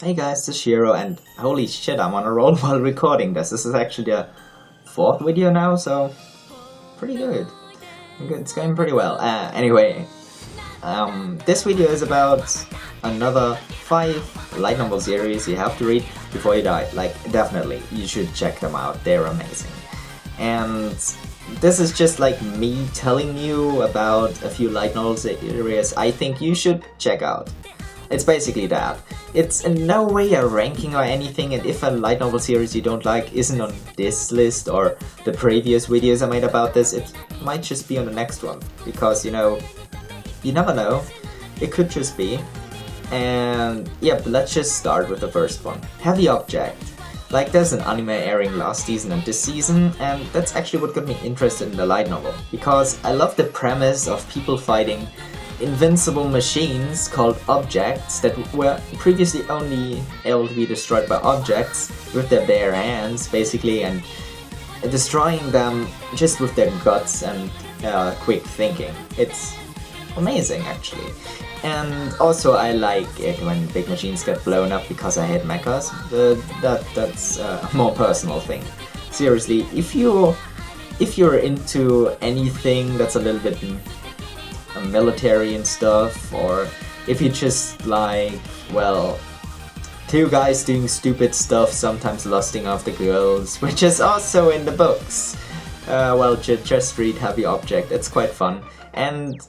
Hey guys, this is Shiro, and holy shit, I'm on a roll while recording this. This is actually the fourth video now, so pretty good. It's going pretty well. This video is about another 5 light novel series you have to read before you die. Like, definitely, you should check them out. They're amazing. And this is just like me telling you about a few light novel series I think you should check out. It's basically that. It's in no way a ranking or anything, and if a light novel series you don't like isn't on this list or the previous videos I made about this, it might just be on the next one. Because, you never know. It could just be. And yeah, but let's just start with the first one. Heavy Object. Like, there's an anime airing last season and this season, and that's actually what got me interested in the light novel. Because I love the premise of people fighting invincible machines called objects that were previously only able to be destroyed by objects with their bare hands, basically, and destroying them just with their guts and quick thinking. It's amazing, actually. And also I like it when big machines get blown up because I hate mechas. That's a more personal thing. Seriously, if you're into anything that's a little bit military and stuff, or if you just like, well, two guys doing stupid stuff, sometimes lusting after girls, which is also in the books, well, just read Heavy Object. It's quite fun, and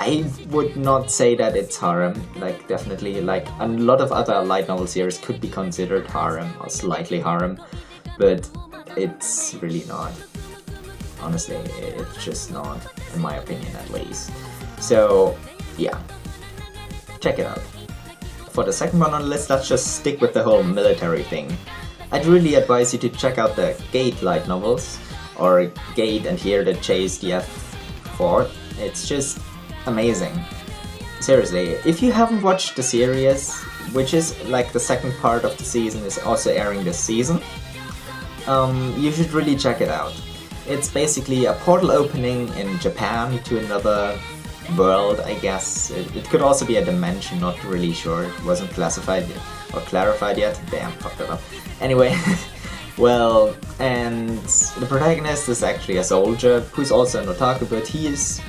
I would not say that it's harem. Like, definitely, like a lot of other light novel series could be considered harem or slightly harem, but it's really not. Honestly, it's just not, in my opinion at least. So, yeah, check it out. For the second one on the list, let's just stick with the whole military thing. I'd really advise you to check out the Gate light novels, or Gate and Here the Chase the F4. It's just amazing. Seriously, if you haven't watched the series, which is like the second part of the season is also airing this season, you should really check it out. It's basically a portal opening in Japan to another world, I guess. It could also be a dimension, not really sure. It wasn't classified or clarified yet. Damn, fucked that up. Anyway, well, and the protagonist is actually a soldier who's also an otaku, but he is,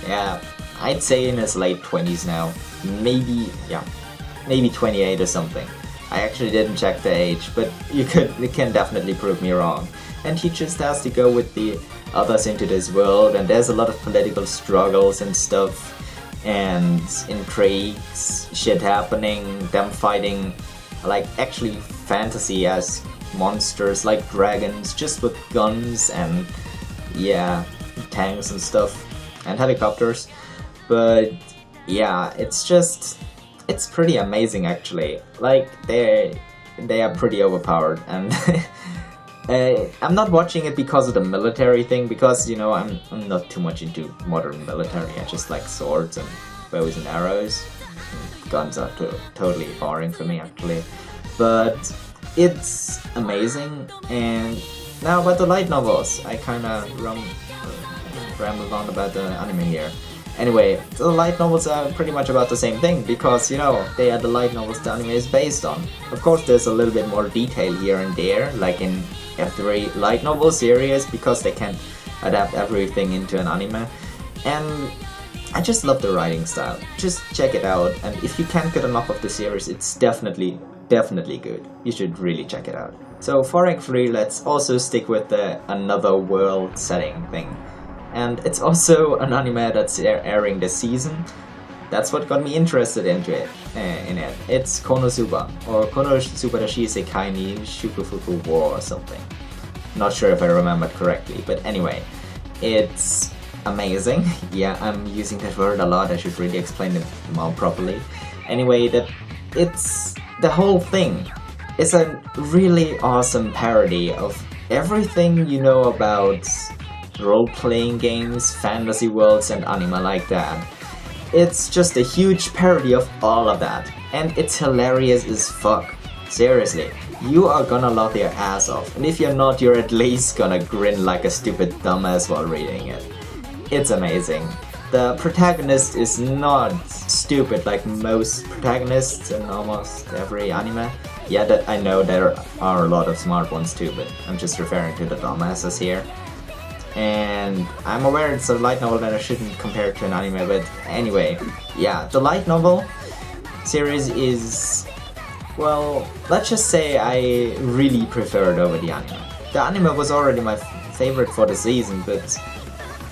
yeah, I'd say in his late 20s now. Maybe 28 or something. I actually didn't check the age, but you can definitely prove me wrong. And he just has to go with the others into this world, and there's a lot of political struggles and stuff, and intrigues, shit happening, them fighting, like, actually fantasy as monsters, like dragons, just with guns and, yeah, tanks and stuff, and helicopters. But, yeah, it's pretty amazing, actually. Like, they are pretty overpowered, and I'm not watching it because of the military thing, because, I'm not too much into modern military. I just like swords and bows and arrows. Guns are totally boring for me, actually. But it's amazing. And now about the light novels. I kinda rambled on about the anime here. Anyway, the light novels are pretty much about the same thing, because, they are the light novels the anime is based on. Of course, there's a little bit more detail here and there, like in every light novel series, because they can't adapt everything into an anime. And I just love the writing style. Just check it out, and if you can't get enough of the series, it's definitely good. You should really check it out. So for Act 3, let's also stick with the another world setting thing. And it's also an anime that's airing this season. That's what got me interested into it. It's Konosuba, or Konosuba Dashi Sekai ni Shukufuku War or something. Not sure if I remembered correctly, but anyway, it's amazing. Yeah, I'm using that word a lot. I should really explain it more properly. Anyway, it's the whole thing is a really awesome parody of everything you know about role-playing games, fantasy worlds, and anime like that. It's just a huge parody of all of that, and it's hilarious as fuck. Seriously, you are gonna laugh your ass off, and if you're not, you're at least gonna grin like a stupid dumbass while reading it. It's amazing. The protagonist is not stupid like most protagonists in almost every anime. Yeah, that I know there are a lot of smart ones too, but I'm just referring to the dumbasses here. And I'm aware it's a light novel that I shouldn't compare it to an anime, but anyway, yeah, the light novel series is, well, let's just say I really prefer it over the anime. The anime was already my favorite for the season, but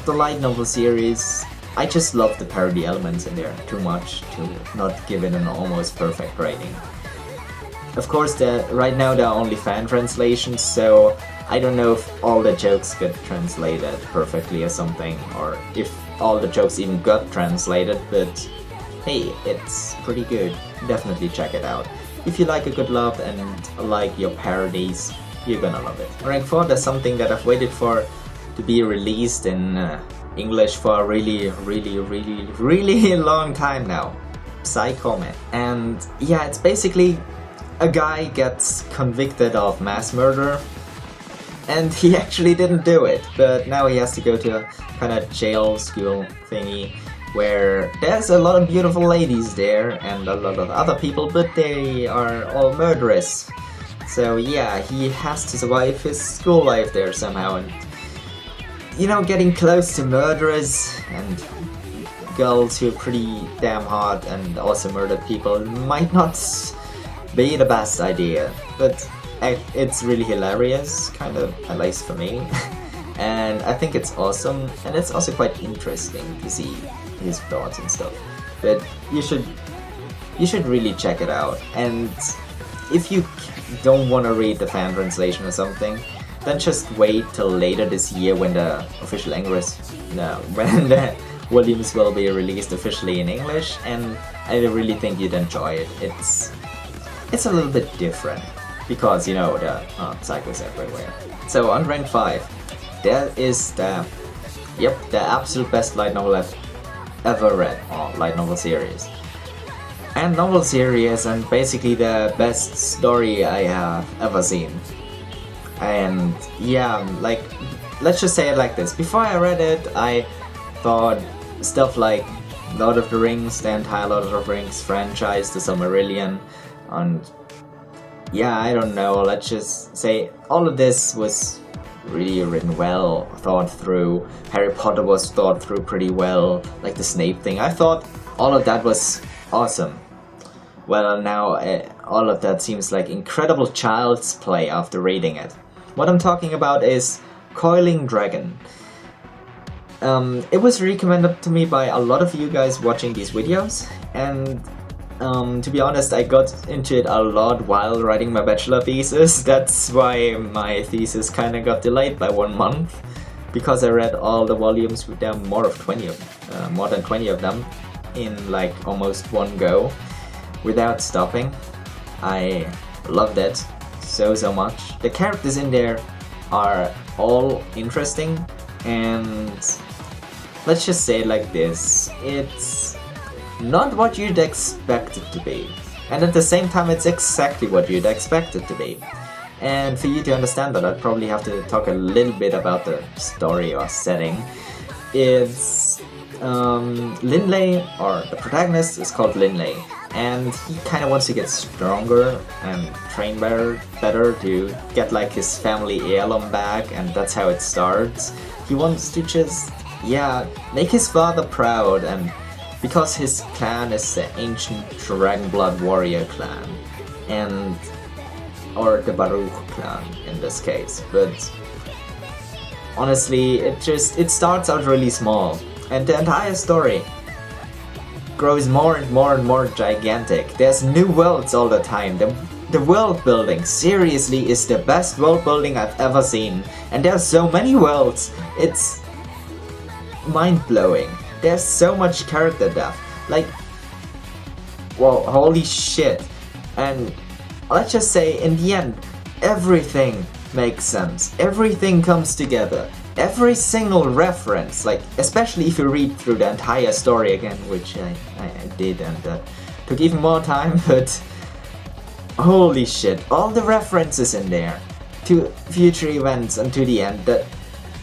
the light novel series, I just love the parody elements in there too much to not give it an almost perfect rating. Of course, right now there are only fan translations, so I don't know if all the jokes get translated perfectly or something, or if all the jokes even got translated, but hey, it's pretty good. Definitely check it out. If you like a good laugh and like your parodies, you're gonna love it. Rank 4, there's something that I've waited for to be released in English for a really long time now. Psychomet. And yeah, it's basically a guy gets convicted of mass murder, and he actually didn't do it, but now he has to go to a kind of jail school thingy where there's a lot of beautiful ladies there and a lot of other people, but they are all murderous. So yeah, he has to survive his school life there somehow, and you know, getting close to murderers and girls who are pretty damn hot and also murdered people might not be the best idea, but it's really hilarious, kind of, at least for me. And I think it's awesome, and it's also quite interesting to see his thoughts and stuff. But you should really check it out. And if you don't want to read the fan translation or something, then just wait till later this year when the official English, when the volumes will be released officially in English, and I really think you'd enjoy it. It's a little bit different, because you know, the psychos everywhere. So on rank 5, there is the absolute best light novel I've ever read, or light novel series. And novel series, and basically the best story I have ever seen. And yeah, like, let's just say it like this. Before I read it, I thought stuff like Lord of the Rings, the entire Lord of the Rings franchise, the Silmarillion, and yeah, I don't know, let's just say all of this was really written well, thought through. Harry Potter was thought through pretty well, like the Snape thing. I thought all of that was awesome. Well, now all of that seems like incredible child's play after reading it. What I'm talking about is Coiling Dragon. It was recommended to me by a lot of you guys watching these videos, and to be honest, I got into it a lot while writing my bachelor thesis. That's why my thesis kinda got delayed by 1 month, because I read all the volumes with them, more than 20 of them, in like almost one go, without stopping. I loved it so much. The characters in there are all interesting, and let's just say it like this, it's not what you'd expect it to be, and at the same time it's exactly what you'd expect it to be. And for you to understand that, I'd probably have to talk a little bit about the story or setting. It's Linley, or the protagonist, is called Linley, and he kind of wants to get stronger and train better to get like his family heirloom back, and that's how it starts. He wants to just, yeah, make his father proud, and because his clan is the ancient Dragon Blood warrior clan, or the Baruch clan in this case. But honestly, it starts out really small, and the entire story grows more and more gigantic. There's new worlds all the time. The world building, seriously, is the best world building I've ever seen. And there's so many worlds, it's mind-blowing. There's so much character depth. Like, whoa, holy shit. And let's just say, in the end, everything makes sense. Everything comes together. Every single reference, like, especially if you read through the entire story again, which I did, and took even more time, but holy shit, all the references in there to future events and to the end, that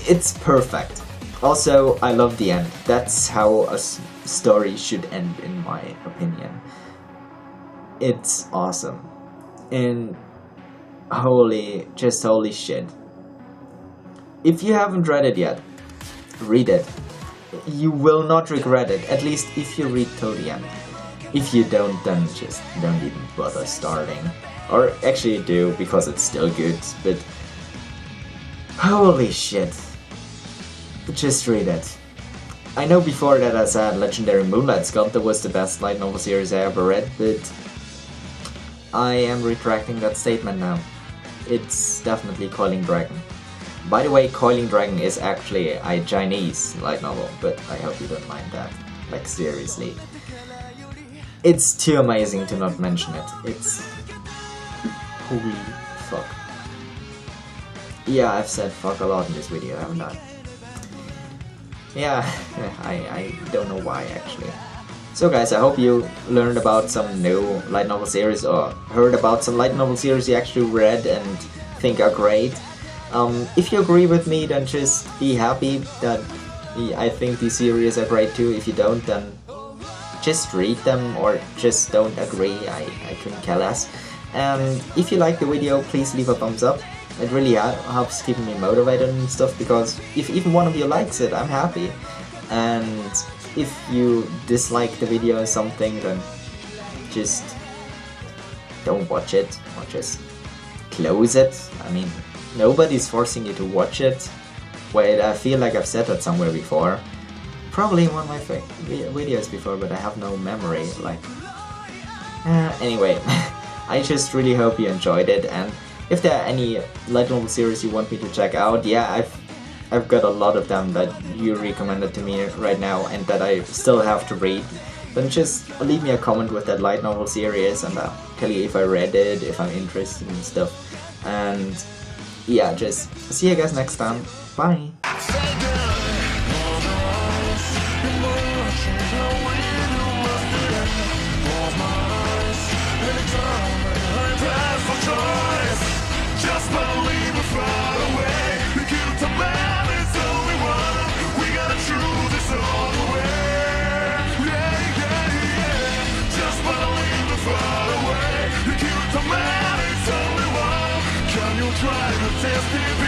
it's perfect. Also, I love the end. That's how a story should end, in my opinion. It's awesome. And holy shit. If you haven't read it yet, read it. You will not regret it, at least if you read till the end. If you don't, then just don't even bother starting. Or actually do, because it's still good, but holy shit. Just read it. I know before that I said Legendary Moonlight Sculptor was the best light novel series I ever read, but I am retracting that statement now. It's definitely Coiling Dragon. By the way, Coiling Dragon is actually a Chinese light novel, but I hope you don't mind that. Like, seriously. It's too amazing to not mention it. It's... holy fuck. Yeah, I've said fuck a lot in this video, haven't I? Yeah, I don't know why actually. So guys, I hope you learned about some new light novel series or heard about some light novel series you actually read and think are great. If you agree with me, then just be happy that I think these series are great too. If you don't, then just read them or just don't agree, I couldn't care less. And if you like the video, please leave a thumbs up. It really helps keeping me motivated and stuff, because if even one of you likes it, I'm happy. And if you dislike the video or something, then just don't watch it or just close it. I mean, nobody's forcing you to watch it. Wait, I feel like I've said that somewhere before. Probably in one of my videos before, but I have no memory. Like, anyway, I just really hope you enjoyed it. And if there are any light novel series you want me to check out, yeah, I've got a lot of them that you recommended to me right now and that I still have to read. Then just leave me a comment with that light novel series and I'll tell you if I read it, if I'm interested in stuff. And yeah, just see you guys next time. Bye! Just believe it's right away. The guilt of man is only one. We gotta choose this all the way. Yeah, yeah, yeah. Just believe it's right away. The guilt of man is only one. Can you try to test it?